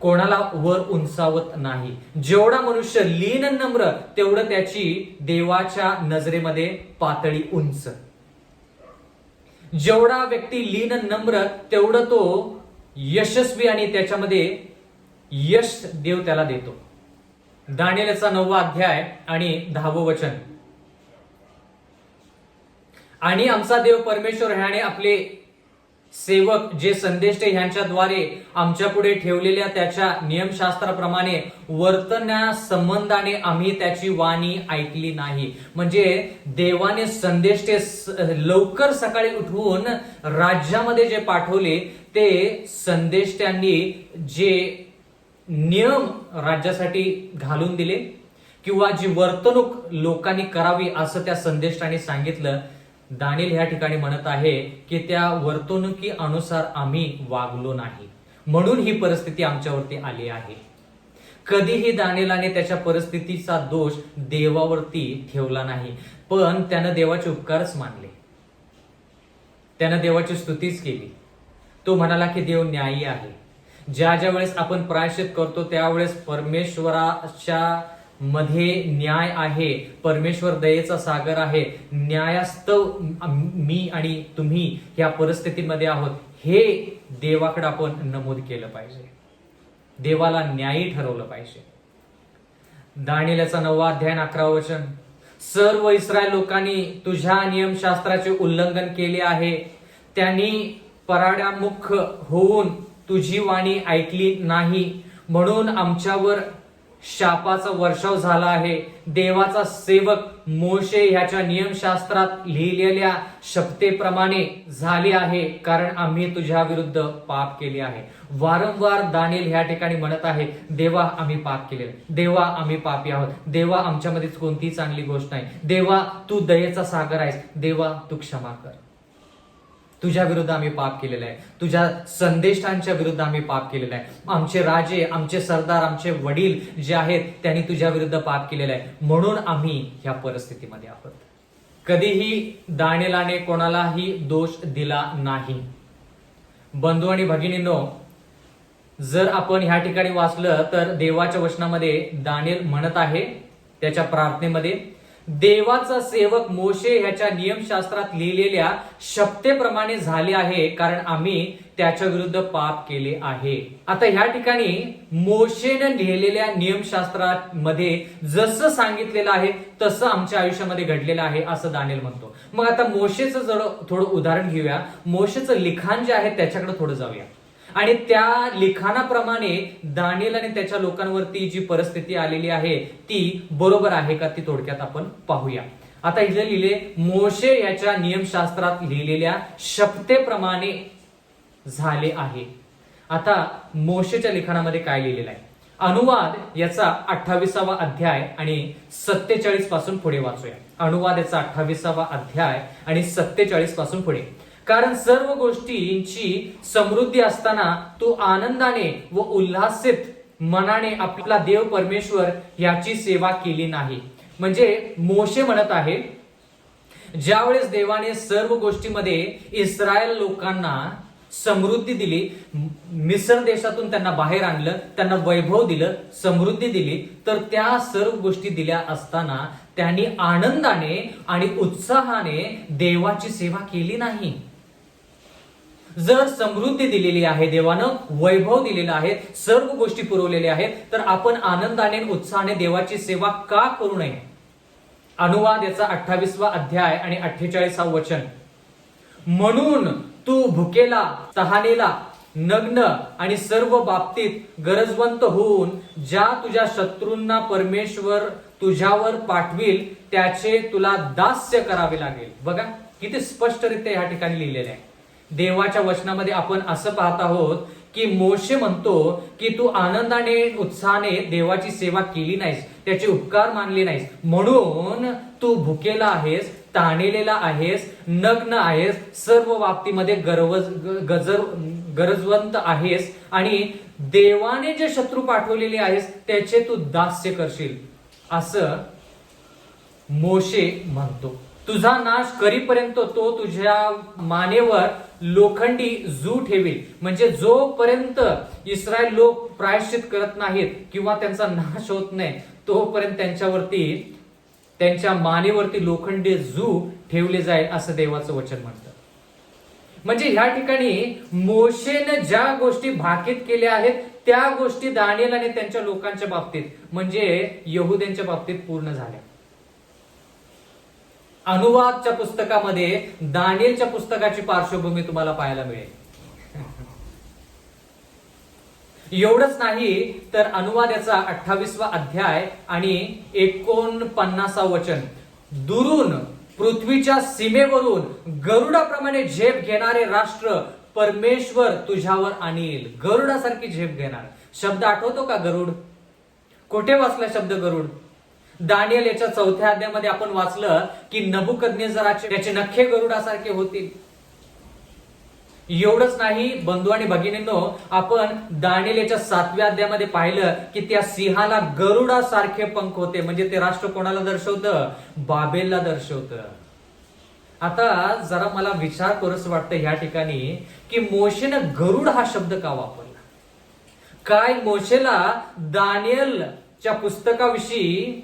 कोणाला वर उंचावत नाही. जेवढा मनुष्य लीन नम्र, तेवढं त्याची देवाच्या नजरेमध्ये पातळी उंच. जेवढा व्यक्ती लीन नम्र, तेवढं तो यशस्वी आणि त्याच्यामध्ये यश देव त्याला देतो. दानिएलचा 9वा अध्याय आणि 10वं वचन. आणि आमचा देव परमेश्वर ह्याने आपले सेवक जे संदेष्ट ह्यांच्याद्वारे आमच्या पुढे ठेवलेल्या त्याच्या नियमशास्त्राप्रमाणे वर्तना संबंधाने आम्ही त्याची वाणी ऐकली नाही. म्हणजे देवाने संदेष्टे लवकर सकाळी उठवून राज्यामध्ये जे पाठवले, ते संदेष्ट्यांनी जे नियम राज्यासाठी घालून दिले, किंवा जी वर्तणूक लोकांनी करावी असं त्या संदेष्टाने सांगितलं. दानिएल ह्या ठिकाणी म्हणत आहे की त्या वर्तणुकीनुसार आम्ही वागलो नाही, म्हणून ही परिस्थिती आमच्यावरती आली आहे. कधीही दानिएलाने त्याच्या परिस्थितीचा दोष देवावरती ठेवला नाही, पण त्यानं देवाचे उपकारच मानले, त्यानं देवाची स्तुतीच केली. तो म्हणाला की देव न्यायी आहे. ज्या ज्या वेळेस आपण प्रायश्चित करतो त्यावेळेस परमेश्वराच्या मध्ये न्याय आहे. परमेश्वर दयेचा सागर आहे. न्यायास्तव मी आणि तुम्ही या परिस्थितीमध्ये आहोत हे देवाकडे आपण नमूद केलं पाहिजे. देवाला न्यायी ठरवलं पाहिजे. दानिएलचा 9वा अध्याय 11 वचन, सर्व इस्रायल लोकांनी तुझ्या नियमशास्त्राचे उल्लंघन केले आहे. त्यांनी पराड्यामुख होऊन तुझी वाणी ऐकली नाही, म्हणून आमच्यावर शापाचा वर्षाव झाला आहे. देवाचा सेवक मोशे ह्याच्या नियमशास्त्रात लिहिलेल्या शपथेप्रमाणे झाले आहे, कारण आम्ही तुझ्या विरुद्ध पाप केले आहे. वारंवार दानिएल ह्या ठिकाणी म्हणत आहे, देवा आम्ही पाप केले, देवा आम्ही पापी आहोत, देवा आमच्यामध्ये कोणतीही चांगली गोष्ट नाही, देवा तू दयेचा सागर आहेस, देवा तू क्षमा कर. तुझ्या विरुद्ध आम्ही पाप केलेलं आहे, तुझ्या संदेष्टांच्या विरुद्ध आम्ही पाप केलेलं आहे. आमचे राजे, आमचे सरदार, आमचे वडील जे आहेत त्यांनी तुझ्या विरुद्ध पाप केलेलं आहे, म्हणून आम्ही ह्या परिस्थितीमध्ये आहोत. कधीही दानिएलाने कोणालाही दोष दिला नाही. बंधू आणि भगिनींनो, जर आपण ह्या ठिकाणी वाचलं तर देवाच्या वचनामध्ये दानिएल म्हणत आहे त्याच्या प्रार्थनेमध्ये, देवाचा सेवक मोशे ह्याच्या नियमशास्त्रात लिहिलेल्या शपथेप्रमाणे झाले आहे, कारण आम्ही त्याच्या विरुद्ध पाप केले आहे. आता ह्या ठिकाणी मोशेने लिहिलेल्या नियमशास्त्रामध्ये जसं सांगितलेलं आहे तसं आमच्या आयुष्यामध्ये घडलेलं आहे असं दानिएल म्हणतो. मग आता मोशेचं जर थोडं उदाहरण घेऊया. मोशेचं लिखाण जे आहे त्याच्याकडे थोडं जाऊया आणि त्या लिखाणाप्रमाणे दानिएल आणि त्याच्या लोकांवरती जी परिस्थिती आलेली आहे ती बरोबर आहे का ती थोडक्यात आपण पाहूया. आता इथे लिहिले, मोशे याच्या नियमशास्त्रात लिहिलेल्या शपथेप्रमाणे झाले आहे. आता मोशेच्या लिखाणामध्ये काय लिहिलेलं आहे? अनुवाद याचा 28वा अध्याय आणि 47 पासून पुढे वाचूया. अनुवाद याचा 28वा अध्याय आणि 47 पासून पुढे. कारण सर्व गोष्टींची समृद्धी असताना तू आनंदाने व उल्हासित मनाने आपला देव परमेश्वर याची सेवा केली नाही. म्हणजे मोशे म्हणत आहे, ज्यावेळेस देवाने सर्व गोष्टीमध्ये इस्रायल लोकांना समृद्धी दिली, मिस्र देशातून त्यांना बाहेर आणलं, त्यांना वैभव दिलं, समृद्धी दिली, तर त्या सर्व गोष्टी दिल्या असताना त्यांनी आनंदाने आणि उत्साहाने देवाची सेवा केली नाही. जर समृद्धी दिलेली आहे, देवानं वैभव दिलेला आहे, सर्व गोष्टी पुरवलेल्या आहेत, तर आपण आनंदाने उत्साहाने देवाची सेवा का करू नये? अनुवाद याचा 28वा अध्याय आणि 48वा वचन, म्हणून तू भुकेला, तहानेला, नग्न आणि सर्व बाबतीत गरजवंत होऊन ज्या तुझ्या शत्रूंना परमेश्वर तुझ्यावर पाठविल त्याचे तुला दास्य करावे लागेल. बघा किती स्पष्टरित्या या ठिकाणी लिहिलेलं आहे. देवाच्या वचनामध्ये आपण असं पाहत आहोत की मोशे म्हणतो की तू आनंदाने उत्साहाने देवाची सेवा केली नाहीस, त्याचे उपकार मानले नाहीस, म्हणून तू भुकेला आहेस, ताणलेला आहेस, नग्न आहेस, सर्व बाबतीमध्ये गरजवंत आहेस आणि देवाने जे शत्रू पाठवलेले आहेस त्याचे तू दास्य करशील असं मोशे म्हणतो. तुझा नाश करीपर्यंत तो तुझ्या मानेवर लोखंडी जू ठेवील. म्हणजे जोपर्यंत इस्रायल लोक प्रायश्चित करत नाहीत किंवा त्यांचा नाश होत नाही तोपर्यंत त्यांच्यावरती, त्यांच्या मानेवरती लोखंडी जू ठेवले जाईल असं देवाचं वचन म्हणतं. म्हणजे ह्या ठिकाणी मोशेने ज्या गोष्टी भाकीत केल्या आहेत त्या गोष्टी दानिएल आणि त्यांच्या लोकांच्या बाबतीत म्हणजे यहुद्यांच्या बाबतीत पूर्ण झाल्या. अनुवादच्या पुस्तकामध्ये दानिएलच्या पुस्तकाची पार्श्वभूमी तुम्हाला पाहायला मिळेल. एवढंच नाही तर अनुवाद याचा 28वा अध्याय आणि 49वा वचन, दुरून पृथ्वीच्या सीमेवरून गरुडाप्रमाणे झेप घेणारे राष्ट्र परमेश्वर तुझ्यावर आणील. गरुडासारखी झेप घेणार. शब्द आठवतो का गरुड? कुठे वाचला शब्द गरुड? दानियल याच्या 4थ्या अध्यायामध्ये आपण वाचलं की नबुकदनेझराचे त्याचे नखे गरुडासारखे होतील. एवढंच नाही बंधू आणि भगिनींनो, आपण दानियल याच्या 7व्या अध्यायामध्ये पाहिलं की त्या सिंहाला गरुडासारखे पंख होते. म्हणजे ते राष्ट्र कोणाला दर्शवतं? बाबेलला दर्शवतं. आता जरा मला विचार करूच वाटतं ह्या ठिकाणी की मोशेनं गरुड हा शब्द का वापरला? काय मोशेला दानियलच्या पुस्तकाविषयी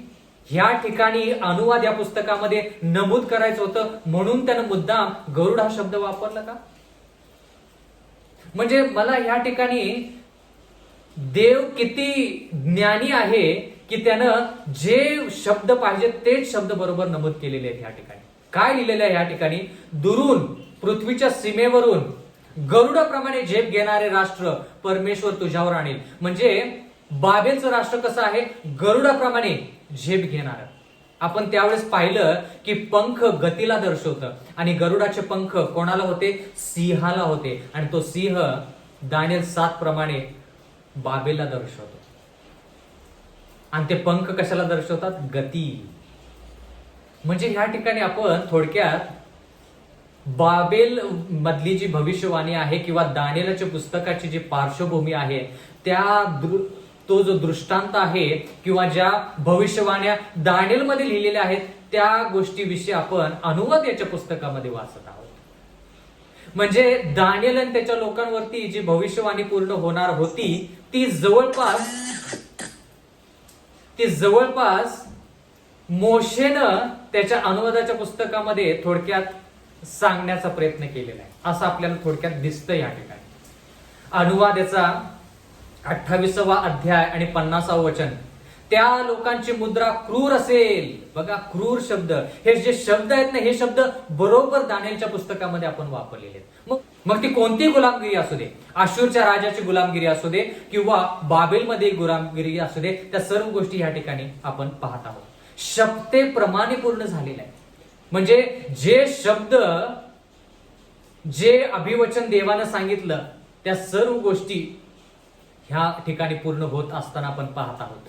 ह्या ठिकाणी अनुवाद या पुस्तकामध्ये नमूद करायचं होतं म्हणून त्यानं मुद्दाम गरुड हा शब्द वापरला का? म्हणजे मला या ठिकाणी देव किती ज्ञानी आहे की त्यानं जे शब्द पाहिजे तेच शब्द बरोबर नमूद केलेले आहेत. या ठिकाणी काय लिहिलेलं आहे? या ठिकाणी दुरून पृथ्वीच्या सीमेवरून गरुडाप्रमाणे झेप घेणारे राष्ट्र परमेश्वर तुझ्यावर आणेल. म्हणजे बाबेलचं राष्ट्र कसं आहे? गरुडाप्रमाणे झेप घेणार. आपण त्यावेळेस पाहिलं की पंख गतीला दर्शवतं आणि गरुडाचे पंख कोणाला होते? सिंहाला होते. आणि तो सिंह दानियल 7 प्रमाणे बाबेलला दर्शवतो. आणि ते पंख कशाला दर्शवतात? गती. म्हणजे ह्या ठिकाणी आपण थोडक्यात बाबेल मधली जी भविष्यवाणी आहे किंवा दानियेलच्या पुस्तकाची जी पार्श्वभूमी आहे तो जो दृष्टांत आहे किंवा ज्या भविष्यवाण्या दानियेलमध्ये लिहिलेल्या आहेत त्या गोष्टीविषयी आपण अनुवाद याच्या पुस्तकामध्ये वाचत आहोत. म्हणजे दानियेल आणि त्याच्या लोकांवरती जी भविष्यवाणी पूर्ण होणार होती ती जवळपास मोशेनं त्याच्या अनुवादाच्या पुस्तकामध्ये थोडक्यात सांगण्याचा प्रयत्न केलेला आहे असं आपल्याला थोडक्यात दिसतं या ठिकाणी. अनुवाद याचा 28वा अध्याय आणि 50वा वचन. त्या लोकांची मुद्रा क्रूर असेल. बघा, क्रूर शब्द, हे जे शब्द आहेत ना, हे शब्द बरोबर दानियेलच्या पुस्तकामध्ये आपण वापरलेले आहेत. मग ती कोणती गुलामगिरी असू दे, आशूरच्या राजाची गुलामगिरी असू दे किंवा बाबेलमध्ये गुलामगिरी असू दे, त्या सर्व गोष्टी या ठिकाणी आपण पाहत आहोत. शब्देप्रमाणे पूर्ण झालेलं आहे. म्हणजे जे शब्द, जे अभिवचन देवानं सांगितलं त्या सर्व गोष्टी ह्या ठिकाणी पूर्ण होत असताना आपण पाहत आहोत.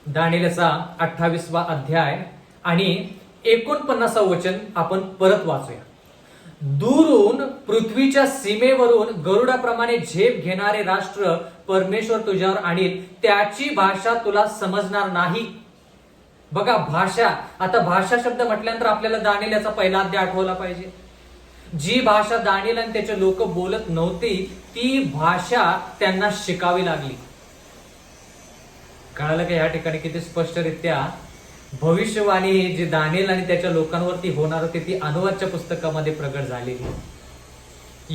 दानियेलचा 28वा अध्याय आणि 49वा वचन आपण परत वाचूया. दूरून पृथ्वीच्या सीमेवरून गरुडाप्रमाणे झेप घेणारे राष्ट्र परमेश्वर तुझ्यावर आणील, त्याची भाषा तुला समजणार नाही. बघा, भाषा. आता भाषा शब्द म्हटल्यानंतर आपल्याला दानियेलचा पहिला अध्याय आठवला पाहिजे. जी भाषा दानियेल आणि त्याचे लोक बोलत नव्हती ती भाषा त्यांना शिकावी लागली. कळालं का या ठिकाणी किती स्पष्टरित्या भविष्यवाणी जी दानियेल आणि त्याच्या लोकांवरती होणार होती ती अनुवादच्या पुस्तकामध्ये प्रगट झालेली.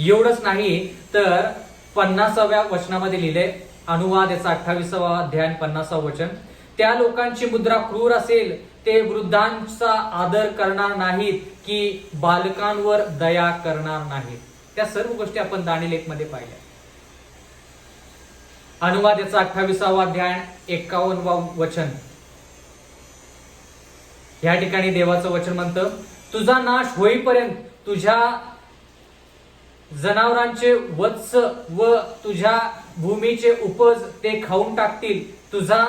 एवढंच नाही तर 50व्या वचनामध्ये लिहिले, अनुवाद याचा 28वा अध्याय 50वा वचन. त्या लोकांची मुद्रा क्रूर असेल, ते वृद्धांचा आदर करणार नाहीत की बालकांवर दया करणार नाहीत. त्या सर्व गोष्टी आपण दानियेल 1 मध्ये पाहिल्या. अनुवाद याचा 28वा अध्याय 51वा वचन. या ठिकाणी देवाचं वचन म्हणतं, तुझा नाश होईपर्यंत तुझ्या जनावरांचे वत्स व तुझ्या भूमीचे उपज ते खाऊन टाकतील. तुझा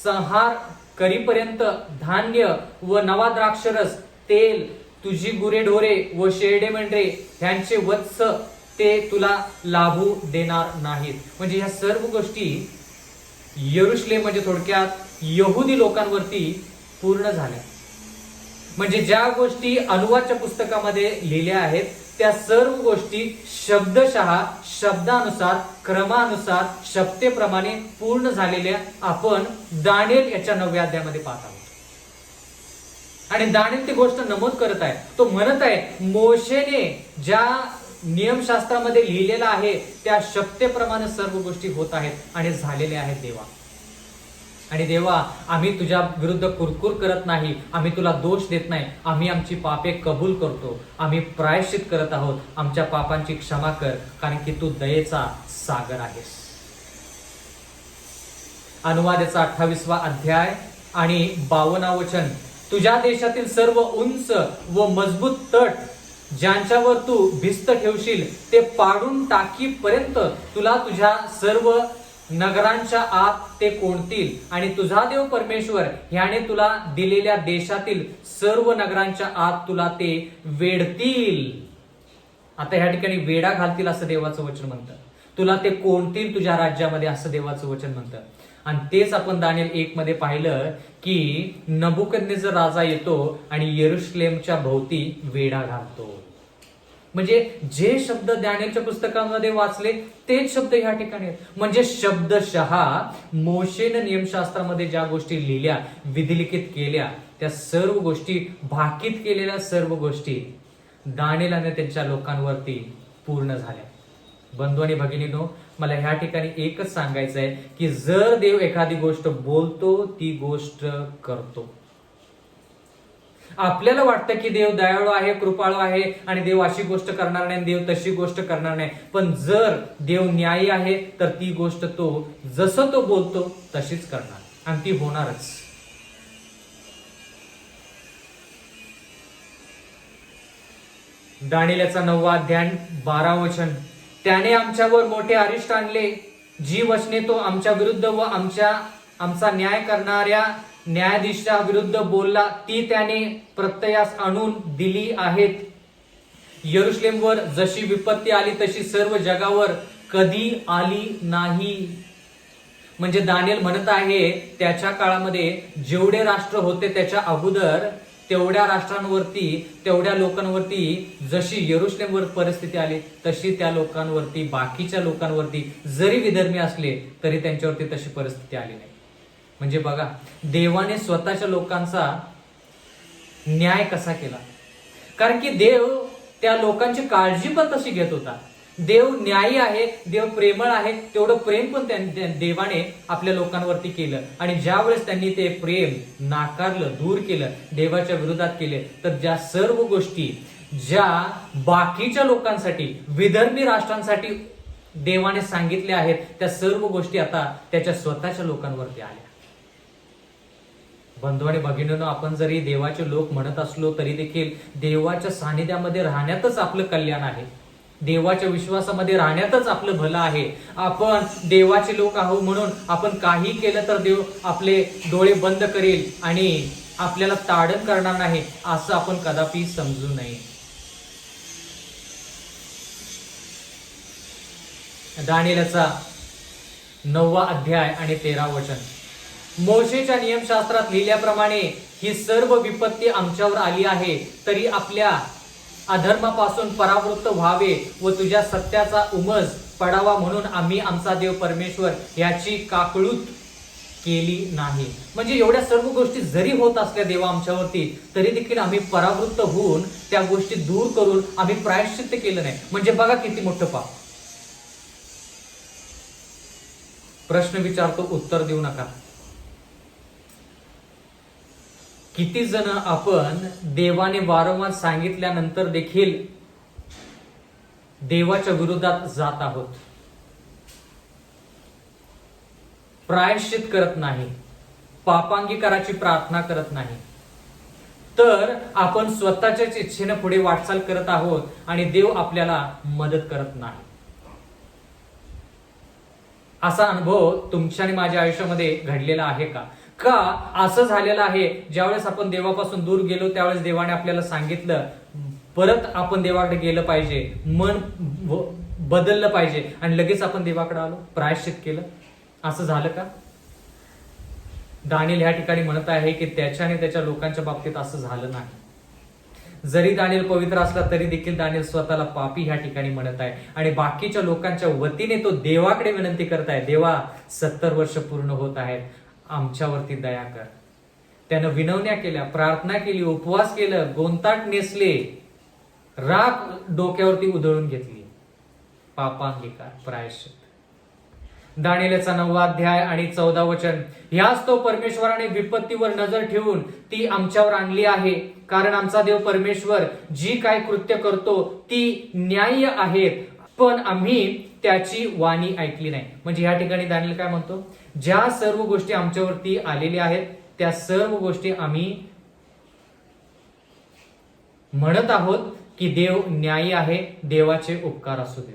संहार करीपर्यंत धान्य व नवा द्राक्षरस, तेल, तुझी गुरेढोरे व शेरडे मेंढरे ह्यांचे वत्स ते तुला लाभू देणार नाहीत. म्हणजे ह्या सर्व गोष्टी यरुशलेम म्हणजे थोडक्यात यहुदी लोकांवरती पूर्ण झाल्या. म्हणजे ज्या गोष्टी अनुवादच्या पुस्तकामध्ये लिहिल्या आहेत त्या सर्व गोष्टी शब्दशः, शब्दानुसार, क्रमानुसार, शब्देप्रमाणे पूर्ण झालेल्या आपण दानियेल याच्या 9व्या अध्यायामध्ये पाहत आहोत. आणि दानियेल ती गोष्ट नमूद करत आहे. तो म्हणत आहे मोशेने ज्या नियमशास्त्रामध्ये लिहिलेलं आहे त्या शब्देप्रमाणे सर्व गोष्टी होत आहेत आणि झालेल्या आहेत देवा. आणि देवा, आम्ही तुझ्या विरुद्ध कुरकुर करत नाही, आम्ही तुला दोष देत नाही, आम्ही आमची पापे कबूल करतो, आम्ही प्रायश्चित करत आहोत. आमच्या पापांची क्षमा कर, कारण की तू दयेचा सागर आहेस. अनुवादाचा 28वा अध्याय आणि 52वा वचन. तुझ्या देशातील सर्व उंच व मजबूत तट ज्यांच्यावर तू भिस्त ठेवशील ते पाडून टाकीपर्यंत तुला तुझ्या सर्व नगरांच्या आत ते कोंडतील आणि तुझा देव परमेश्वर ह्याने तुला दिलेल्या देशातील सर्व नगरांच्या आत तुला ते वेढतील. आता ह्या ठिकाणी वेढा घालतील असं देवाचं वचन म्हणतं. तुला ते कोंडतील तुझ्या राज्यामध्ये असं देवाचं वचन म्हणतं. आणि तेच आपण दानिएल 1 मध्ये पाहिलं की नबुकदनेझर राजा येतो आणि यरूशलेमच्या भोवती वेढा घालतो. म्हणजे जे शब्द दानिएलच्या पुस्तकामध्ये वाचले तेच शब्द ह्या ठिकाणी आहेत. म्हणजे शब्दशः मोशेनं नियमशास्त्रामध्ये ज्या गोष्टी लिहिल्या, विधिलिखित केल्या, त्या सर्व गोष्टी, भाकीत केलेल्या सर्व गोष्टी दानिएलाने त्यांच्या लोकांवरती पूर्ण झाल्या. बंधू आणि भगिनीनो, मला ह्या ठिकाणी एकच सांगायचं आहे की जर देव एखादी गोष्ट बोलतो ती गोष्ट करतो. आपल्याला वाटतं की देव दयाळू आहे, कृपाळू आहे आणि देव अशी गोष्ट करणार नाही, देव तशी गोष्ट करणार नाही. पण जर देव न्यायी आहे तर ती गोष्ट तो जसं तो बोलतो तशीच करणार आणि ती होणारच. दानिएलचा 9वा अध्याय 12 वचन, त्याने आमच्यावर मोठे अरिष्ट आणले, जी वचने तो आमच्या विरुद्ध व आमचा न्याय करणाऱ्या न्यायाधीशा विरुद्ध बोलला ती त्याने प्रत्ययास आणून दिली आहेत. यरूशलेमवर जशी विपत्ती आली तशी सर्व जगावर कधी आली नाही. म्हणजे दानिएल म्हणत आहे त्याच्या काळामध्ये जेवढे राष्ट्र होते त्याच्या अगोदर तेवढ्या राष्ट्रांवरती, तेवढ्या लोकांवरती जशी यरूशलेमवर परिस्थिती आली तशी त्या लोकांवरती, बाकीच्या लोकांवरती जरी विधर्मी असले तरी त्यांच्यावरती तशी परिस्थिती आली नाही. म्हणजे बघा देवाने स्वतःच्या लोकांचा न्याय कसा केला. कारण की देव त्या लोकांची काळजी पण तशी घेत होता. देव न्यायी आहे, देव प्रेमळ आहे, तेवढं प्रेम पण देवाने आपल्या लोकांवरती केलं. आणि ज्या वेळेस त्यांनी ते प्रेम नाकारलं, दूर केलं, देवाच्या विरोधात केले, तर ज्या सर्व गोष्टी ज्या बाकीच्या लोकांसाठी, विधर्मी राष्ट्रांसाठी देवाने सांगितल्या आहेत त्या सर्व गोष्टी आता त्याच्या स्वतःच्या लोकांवरती आल्या. बंधू आणि भगिनींनो, आपण जरी देवाचे लोक म्हणत असलो तरी देखील देवाच्या सानिध्यामध्ये राहण्यातच आपलं कल्याण आहे. देवाच्या विश्वासामध्ये राहण्यातच आपलं भलं आहे. आपण देवाचे लोक आहोत म्हणून आपण काही केलं तर देव आपले डोळे बंद करेल आणि आपल्याला ताडण करणार नाही असं आपण कदापि समजू नये. दानिएलचा 9वा अध्याय आणि 13 वचन, मोशेच्या नियमशास्त्रात लिहिल्याप्रमाणे ही सर्व विपत्ती आमच्यावर आली आहे, तरी आपल्या अधर्मापासून परावृत्त व्हावे व तुझ्या सत्याचा उमज पडावा म्हणून आम्ही आमचा देव परमेश्वर याची काकळूत केली नाही. म्हणजे एवढ्या सर्व गोष्टी जरी होत असल्या देवा आमच्यावरती तरी देखील आम्ही परावृत्त होऊन त्या गोष्टी दूर करून आम्ही प्रायश्चित्त केलं नाही. म्हणजे बघा किती मोठं पाप. प्रश्न विचारतो, उत्तर देऊ नका. किती जण आपण देवाने वारंवार सांगितल्यानंतर देखील देवाच्या विरोधात जात आहोत, प्रायश्चित करत नाही, पापांगीकाराची प्रार्थना करत नाही, तर आपण स्वतःच्याच इच्छेने पुढे वाटचाल करत आहोत आणि देव आपल्याला मदत करत नाही. असा अनुभव तुमच्या आणि माझ्या आयुष्यामध्ये घडलेला आहे का? का असं झालेलं आहे ज्यावेळेस आपण देवापासून दूर गेलो त्यावेळेस देवाने आपल्याला सांगितलं परत आपण देवाकडे गेलं पाहिजे, मन बदललं पाहिजे आणि लगेच आपण देवाकडे आलो, प्रायश्चित केलं. असं झालं का? दानिएल ह्या ठिकाणी म्हणत आहे की त्याच्याने त्याच्या लोकांच्या बाबतीत असं झालं नाही. जरी दानिएल पवित्र असला तरी देखील दानिएल स्वतःला पापी ह्या ठिकाणी म्हणत आहे आणि बाकीच्या लोकांच्या वतीने तो देवाकडे विनंती करत आहे, देवा 70 वर्ष पूर्ण होत आहेत, आमच्यावरती दया कर. त्यानं विनवण्या केल्या, प्रार्थना केली, उपवास केलं, गोंताट नेसले, राख डोक्यावरती उधळून घेतली. पापांगीकार, प्रायश्चित. दानिएलचा 9वा अध्याय आणि 14 वचन, ह्याच तो परमेश्वराने विपत्तीवर नजर ठेवून ती आमच्यावर आणली आहे, कारण आमचा देव परमेश्वर जी काय कृत्य करतो ती न्याय्य आहेत, पण आम्ही त्याची वाणी ऐकली नाही. म्हणजे ह्या ठिकाणी दानिएल काय म्हणतो, ज्या सर्व गोष्टी आमच्यावरती आलेल्या आहेत त्या सर्व गोष्टी आम्ही म्हणत आहोत की देव न्यायी आहे, देवाचे उपकार असू देत.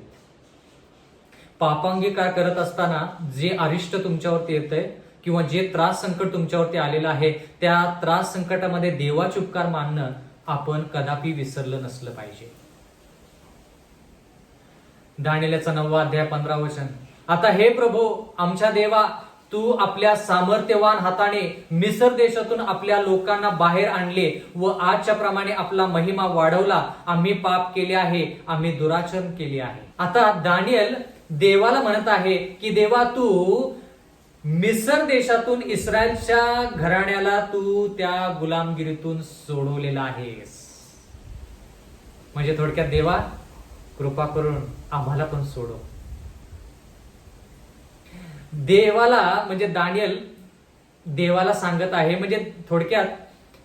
पापांगीकार करत असताना जे अरिष्ट तुमच्यावरती येतंय किंवा जे त्रास संकट तुमच्यावरती आलेलं आहे, त्या त्रास संकटामध्ये देवाचे उपकार मानणं आपण कदापि विसरलं नसलं पाहिजे. दानिएलचा 9वा अध्याय 15 वचन. आता हे प्रभू आमच्या देवा, तू आपल्या सामर्थ्यवान हाताने मिस्र देशातून आपल्या लोकांना बाहेर आणले व आजच्या प्रमाणे आपला महिमा वाढवला. आम्ही पाप केले आहे, आम्ही दुराचरण केले आहे. आता दानिएल देवाला म्हणत आहे की देवा, तू मिस्र देशातून इस्रायलच्या घराण्याला तू त्या गुलामगिरीतून सोडवलेला आहेस. म्हणजे थोडक्यात देवा, कृपा करून आम्हाला पण सोडव. देवाला म्हणजे दानिएल देवाला सांगत आहे, म्हणजे थोडक्यात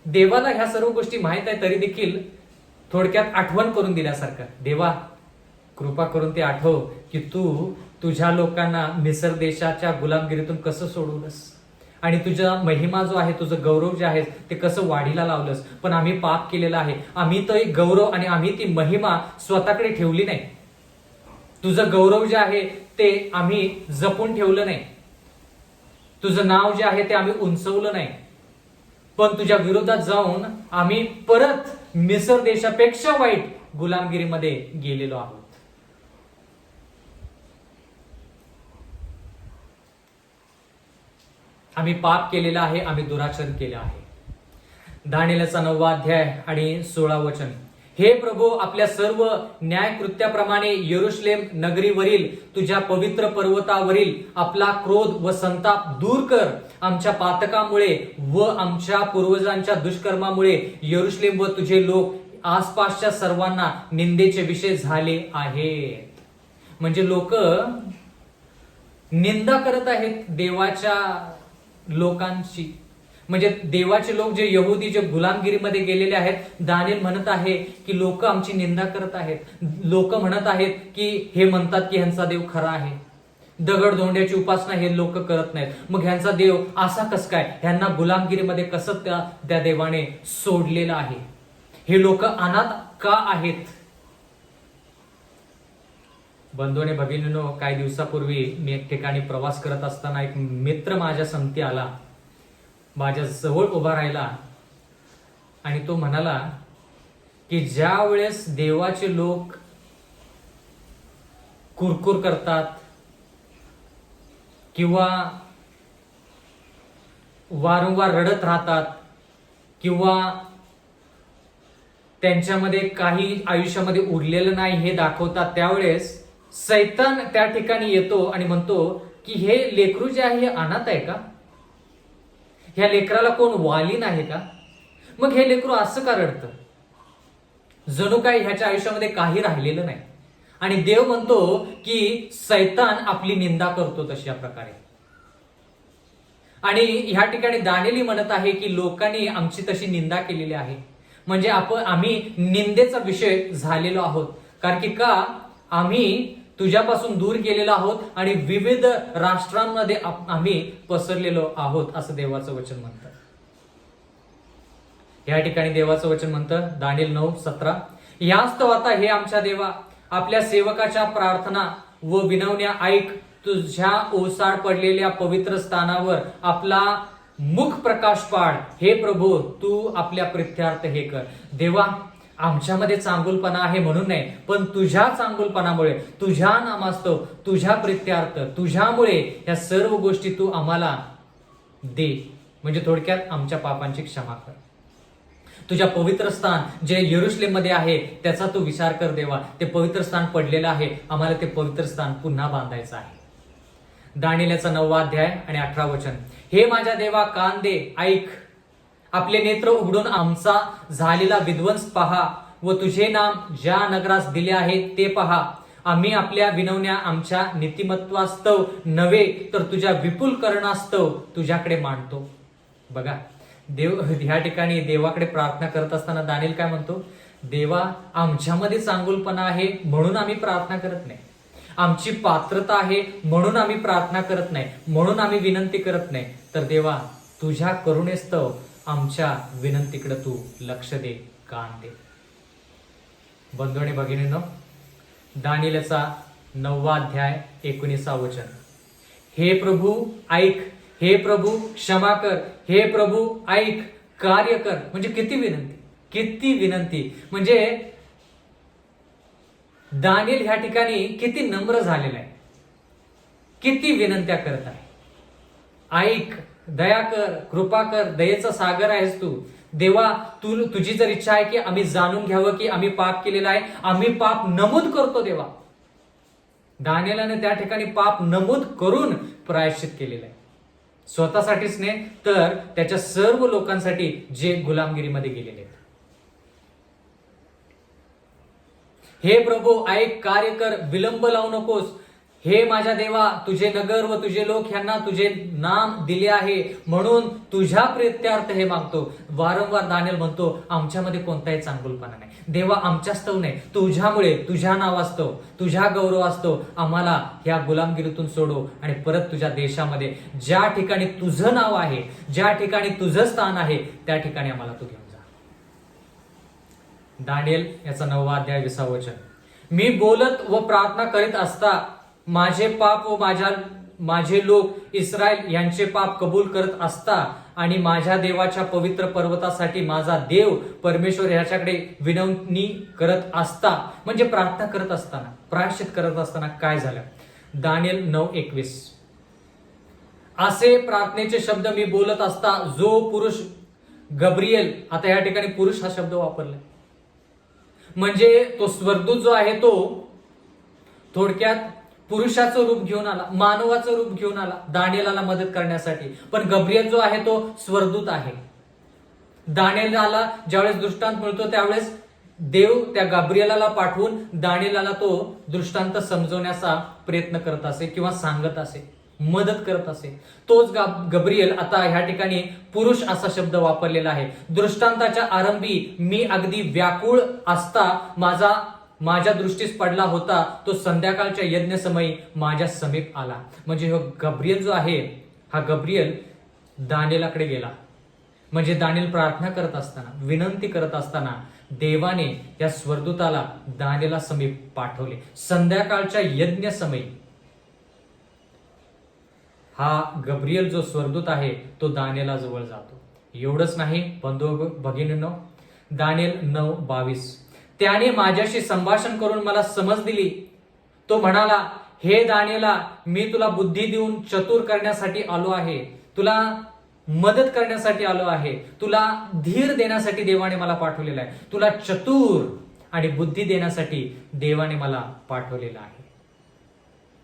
देवाला ह्या सर्व गोष्टी माहित आहे तरी देखील थोडक्यात आठवण करून दिल्यासारखं. देवा, कृपा करून ते आठव की तू तुझ्या लोकांना मिस्र देशाच्या गुलामगिरीतून कसं सोडवलंस आणि तुझा महिमा जो आहे, तुझं गौरव जे आहे ते कसं वाढीला लावलंस. पण आम्ही पाप केलेला आहे. आम्ही तो एक गौरव आणि आम्ही ती महिमा स्वतःकडे ठेवली नाही. तुझं गौरव जे आहे ते आम्ही जपून ठेवलं नाही. तुझं नाव जे आहे ते आम्ही उंचवलं नाही. पण तुझ्या विरोधात जाऊन आम्ही परत मिस्र देशापेक्षा वाईट गुलामगिरीमध्ये गेलेलो आहोत. आम्ही पाप केलेला आहे, आम्ही दुराचरण केलं आहे. दानिएलचा 9वा अध्याय आणि 16 वचन. हे प्रभू, आपल्या सर्व न्यायकृत्याप्रमाणे यरूशलेम नगरीवरील तुझ्या पवित्र पर्वतावरील आपला क्रोध व संताप दूर कर. आमच्या पातकामुळे व आमच्या पूर्वजांच्या दुष्कर्मामुळे यरूशलेम व तुझे लोक आसपासच्या सर्वांना निंदेचे विषय झाले आहेत. म्हणजे लोक निंदा करत आहेत देवाच्या लोकांची. म्हणजे देवाचे लोक जे यहुदी जे गुलामगिरीमध्ये गेलेले आहेत, दानिएल म्हणत आहे की लोक आमची निंदा करत आहेत. लोक म्हणत आहेत की हे म्हणतात की ह्यांचा देव खरा आहे. दगड धोंड्याची उपासना हे लोक करत नाहीत. मग ह्यांचा देव असा कस काय, ह्यांना गुलामगिरीमध्ये कसं त्या देवाने सोडलेलं आहे. हे लोक अनाथ का आहेत. बंधू आणि भगिनींनो, काही दिवसापूर्वी मी एक ठिकाणी प्रवास करत असताना एक मित्र माझ्या संगती आला, माझ्या जवळ उभा राहिला आणि तो म्हणाला की ज्या वेळेस देवाचे लोक कुरकुर करतात किंवा वारंवार रडत राहतात किंवा त्यांच्यामध्ये काही आयुष्यामध्ये उरलेलं नाही हे दाखवतात, त्यावेळेस सैतान त्या ठिकाणी येतो आणि म्हणतो की हे लेकरू जे आहे हे अनाथ आहे का, ह्या लेकराला कोण वालीन आहे का, मग हे लेकरू असं का रडतं, जणू काही ह्याच्या आयुष्यामध्ये काही राहिलेलं नाही. आणि देव म्हणतो की सैतान आपली निंदा करतो तशा प्रकारे. आणि ह्या ठिकाणी दानिएल म्हणत आहे की लोकांनी आमची तशी निंदा केलेली आहे. म्हणजे आम्ही निंदेचा विषय झालेलो आहोत. कारण की का आम्ही तुझ्यापासून दूर गेलेलो आहोत आणि विविध राष्ट्रांमध्ये आम्ही पसरलेलो आहोत असं देवाचं वचन म्हणतं. या ठिकाणी देवाचं वचन म्हणतं दानिएल 9:17, यास्तव आता हे आमच्या देवा, आपल्या सेवकाच्या प्रार्थना व विनवण्या ऐक. तुझ्या ओसाड पडलेल्या पवित्र स्थानावर आपला मुख प्रकाश पाड. हे प्रभू, तू आपल्या प्रित्यार्थ हे कर. देवा, आमच्यामध्ये चांगुलपणा आहे म्हणून नाही, पण तुझ्या चांगुलपणामुळे, तुझ्या नामास्तव, तुझ्या प्रित्यार्थ, तुझ्यामुळे या सर्व गोष्टी तू आम्हाला दे. म्हणजे थोडक्यात आमच्या पापांची क्षमा कर. तुझ्या पवित्र स्थान जे यरूशलेम मध्ये आहे त्याचा तू विचार कर देवा. ते पवित्र स्थान पडलेलं आहे, आम्हाला ते पवित्र स्थान पुन्हा बांधायचं आहे. दानिएलचा 9वा अध्याय आणि 18 वचन. हे माझ्या देवा, कान दे, ऐक. आपले नेत्र उघडून आमचा झालेला विध्वंस पहा व तुझे नाम ज्या नगरास दिले आहे ते पहा. आम्ही आपल्या विनवण्या आमच्या नीतिमत्वास्तव नव्हे तर तुझ्या विपुल करणास्तव तुझ्याकडे मांडतो. बघा, देव ह्या ठिकाणी देवाकडे प्रार्थना करत असताना दानिएल काय म्हणतो, देवा, आमच्यामध्ये चांगुलपणा आहे म्हणून आम्ही प्रार्थना करत नाही, आमची पात्रता आहे म्हणून आम्ही प्रार्थना करत नाही, म्हणून आम्ही विनंती करत नाही, तर देवा तुझ्या करुणेस्तव आमच्या विनंतीकडे तू लक्ष दे, कान दे. बंधू आणि भगिनींनो, दानिएलचा 9 अध्याय 19 वचन. हे प्रभू ऐक, हे प्रभू क्षमा कर, हे प्रभू ऐक, कार्य कर. म्हणजे किती विनंती, किती विनंती. म्हणजे दानिएल ह्या ठिकाणी किती नम्र झालेला आहे, किती विनंत्या करत आहे. ऐक, दया कर, कृपा कर, दयेचा सागर आहेस तू देवा. तुझी जर इच्छा आहे की आम्ही जाणून घ्यावं की आम्ही पाप केलेला आहे, आम्ही पाप नमूद करतो देवा. दानिएलाने त्या ठिकाणी पाप नमूद करून प्रायश्चित केलेलं आहे. स्वतःसाठीच नाही तर त्याच्या सर्व लोकांसाठी जे गुलामगिरीमध्ये गेलेले आहेत. हे प्रभू ऐक, कार्य कर, विलंब लावू नकोस. हे माझ्या देवा, तुझे नगर व तुझे लोक ह्यांना तुझे नाम दिले आहे म्हणून तुझ्या प्रीत्यार्थ हे मागतो. वारंवार दानिएल म्हणतो आमच्यामध्ये कोणताही चांगुलपणा नाही देवा, आमच्यास्तव नाही, तुझ्यामुळे, तुझ्या नावास्तव, तुझ्या गौरवास्तव आम्हाला या गुलामगिरीतून सोडव आणि परत तुझ्या देशामध्ये ज्या ठिकाणी तुझं नाव आहे, ज्या ठिकाणी तुझं स्थान आहे त्या ठिकाणी आम्हाला तू घेऊन जा. दानिएल याचा 9 अध्याय 20 वचन. मी बोलत व प्रार्थना करीत असता माझे पाप व माझे लोक इस्रायल यांचे पाप कबूल करत असता आणि माझ्या देवाच्या पवित्र पर्वतासाठी माझा देव परमेश्वर ह्याच्याकडे विनवणी करत असता, म्हणजे प्रार्थना करत असताना, प्रायश्चित करत असताना काय झालं. दानिएल 9:21. असे प्रार्थनेचे शब्द मी बोलत असता जो पुरुष गब्रिएल, आता या ठिकाणी पुरुष हा शब्द वापरलाय, म्हणजे तो स्वर्गदूत जो आहे तो थोडक्यात पुरुषाचं रूप घेऊन आला, मानवाचं रूप घेऊन आला दानिएलाला मदत करण्यासाठी. पण गब्रिएल जो आहे तो स्वर्गदूत आहे. दानिएलाला ज्यावेळेस दृष्टांत मिळतो त्यावेळेस देव त्या गब्रिएलाला पाठवून दानिएलाला तो दृष्टांत समजवण्याचा प्रयत्न करत असे किंवा सांगत असे, मदत करत असे. तोच गब्रिएल आता ह्या ठिकाणी पुरुष असा शब्द वापरलेला आहे. दृष्टांताच्या आरंभी मी अगदी व्याकुळ असता माझ्या दृष्टीस पडला होता, तो संध्याकाळच्या यज्ञ समयी माझ्या समीप आला. म्हणजे हा गब्रिएल जो आहे, हा गब्रिएल दानिएलाकडे गेला. म्हणजे दानिएल प्रार्थना करत असताना, विनंती करत असताना देवाने या स्वर्गदूताला दानिएला समीप पाठवले. संध्याकाळच्या यज्ञ समयी हा गब्रिएल जो स्वर्गदूत आहे तो दानिएला जवळ जातो. एवढंच नाही बंधू भगिनींनो, दानिएल 9:22. त्याने माझ्याशी संभाषण करून मला समज दिली. तो म्हणाला, हे दानिएला, मी तुला बुद्धी देऊन चतुर करण्यासाठी आलो आहे, तुला मदत करण्यासाठी आलो आहे, तुला धीर देण्यासाठी देवाने मला पाठवलेला आहे, तुला चतुर आणि बुद्धी देण्यासाठी देवाने मला पाठवलेला आहे.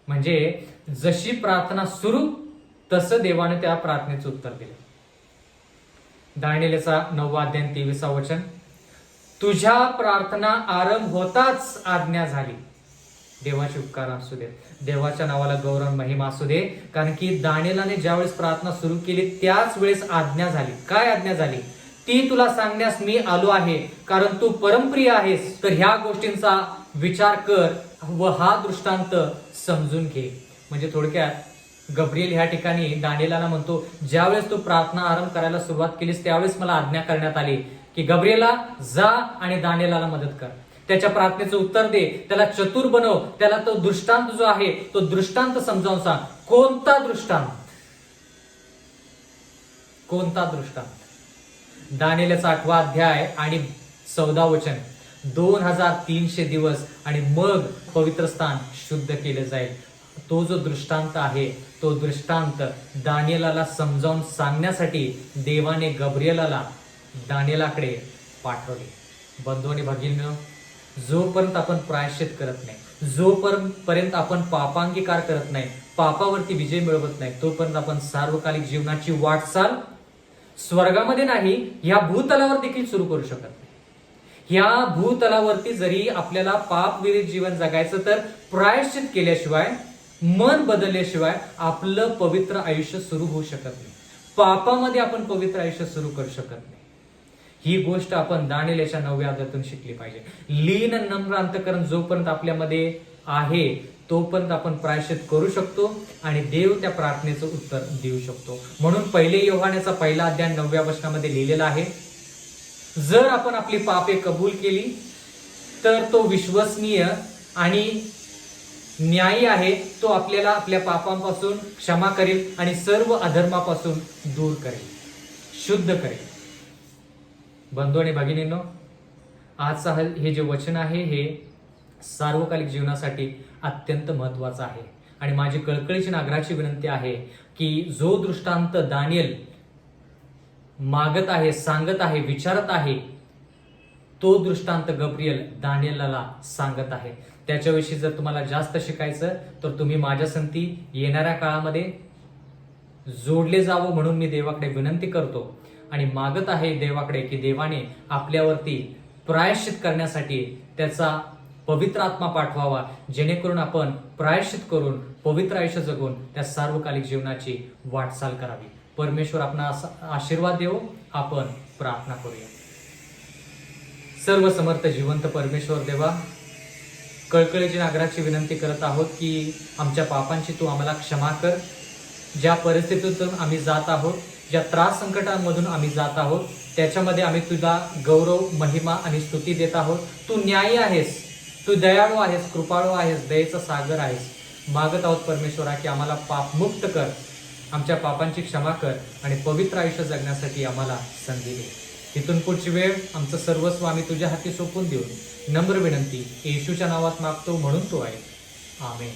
म्हणजे जशी प्रार्थना सुरू तसं देवाने त्या प्रार्थनेचं उत्तर दिलं. दानिएलचा 9 अध्याय 23 वचन. तुझ्या प्रार्थना आरंभ होताच आज्ञा झाली. देवाचे उपकार असू दे, देवाच्या नावाला गौरव महिमा असू दे. कारण की दानिएलाने ज्यावेळेस प्रार्थना सुरू केली त्याच वेळेस आज्ञा झाली. काय आज्ञा झाली? ती तुला सांगण्यास मी आलो आहे, कारण तू परमप्रिय आहेस. तर ह्या गोष्टींचा विचार कर व हा दृष्टांत समजून घे. म्हणजे थोडक्यात गब्रिएल ह्या ठिकाणी दानिएलाला म्हणतो, ज्यावेळेस तू प्रार्थना आरंभ करायला सुरुवात केलीस त्यावेळेस मला आज्ञा करण्यात आली की गब्रिएला जा आणि दानिएलाला मदत कर, त्याच्या प्रार्थनेचं उत्तर दे, त्याला चतुर बनव, त्याला तो दृष्टांत जो आहे तो दृष्टांत समजावून सांग. कोणता दृष्टांत? कोणता दृष्टांत? दानिएलचा 8वा अध्याय आणि 14 वचन. 2300 दिवस आणि मग पवित्र स्थान शुद्ध केले जाईल. तो जो दृष्टांत आहे तो दृष्टांत दानिएलाला समजावून सांगण्यासाठी देवाने गब्रिएलाला दानिएलाकडे पाठवले. बंधू आणि भगिनींनो, जोपर्यंत आपण प्रायश्चित करत नाही, जोपर्यंत आपण पापांगीकार करत नाही, पापावरती विजय मिळवत नाही, तोपर्यंत आपण सार्वकालिक जीवनाची वाटचाल स्वर्गामध्ये नाही, या भूतलावर देखील सुरू करू शकत नाही. या भूतलावरती जरी आपल्याला पापविरहित जीवन जगायचं तर प्रायश्चित केल्याशिवाय, मन बदलल्याशिवाय आपलं पवित्र आयुष्य सुरू होऊ शकत नाही. पापामध्ये आपण पवित्र आयुष्य सुरू करू शकत नाही. ही गोष्ट आपण दानिएलच्या 9व्या अध्यायातून शिकली पाहिजे. लीन नम्र अंतःकरण जोपर्यंत आपल्यामध्ये आहे तोपर्यंत आपण प्रायश्चित करू शकतो आणि देव त्या प्रार्थनेचं उत्तर देऊ शकतो. म्हणून 1 योहानेचा 1 अध्याय 9व्या वचनामध्ये लिहिलेला आहे, जर आपण आपली पापे कबूल केली तर तो विश्वसनीय आणि न्यायी आहे, तो आपल्याला आपल्या पापांपासून क्षमा करेल आणि सर्व अधर्मापासून दूर करेल, शुद्ध करेल. बंधू आणि भगिनींनो, आजचा हे जे वचन आहे हे सार्वकालिक जीवनासाठी अत्यंत महत्वाचं आहे. आणि माझी कळकळीची नागराची विनंती आहे की जो दृष्टांत दानियल मागत आहे, सांगत आहे, विचारत आहे, तो दृष्टांत गब्रियल दानियेलला सांगत आहे. त्याच्याविषयी जर तुम्हाला जास्त शिकायचं तर तुम्ही माझ्या संगती येणाऱ्या काळामध्ये जोडले जावं म्हणून मी देवाकडे विनंती करतो आणि मागत आहे देवाकडे की देवाने आपल्यावरती प्रायश्चित करण्यासाठी त्याचा पवित्र आत्मा पाठवावा, जेणेकरून आपण प्रायश्चित करून पवित्र आयुष्य जगून त्या सार्वकालिक जीवनाची वाटचाल करावी. परमेश्वर आपणास आशीर्वाद देवो. आपण प्रार्थना करूया. सर्व समर्थ जिवंत परमेश्वर देवा, कळकळीची नागराची विनंती करत आहोत की आमच्या पापांची तू आम्हाला क्षमा कर. ज्या परिस्थितीतून आम्ही जात आहोत, ज्या त्रास संकटांमधून आम्ही जात आहोत, त्याच्यामध्ये आम्ही तुझा गौरव, महिमा आणि स्तुती देत आहोत. तू न्यायी आहेस, तू दयाळू आहेस, कृपाळू आहेस, दयेचा सागर आहेस. मागत आहोत परमेश्वरा की आम्हाला पापमुक्त कर, आमच्या पापांची क्षमा कर आणि पवित्र आयुष्य जगण्यासाठी आम्हाला संधी दे. तिथून पुढची वेळ आमचं सर्वस्व आम्ही तुझ्या हाती सोपवून देऊन नम्र विनंती येशूच्या नावात मागतो, म्हणून तो आहे. आमेन.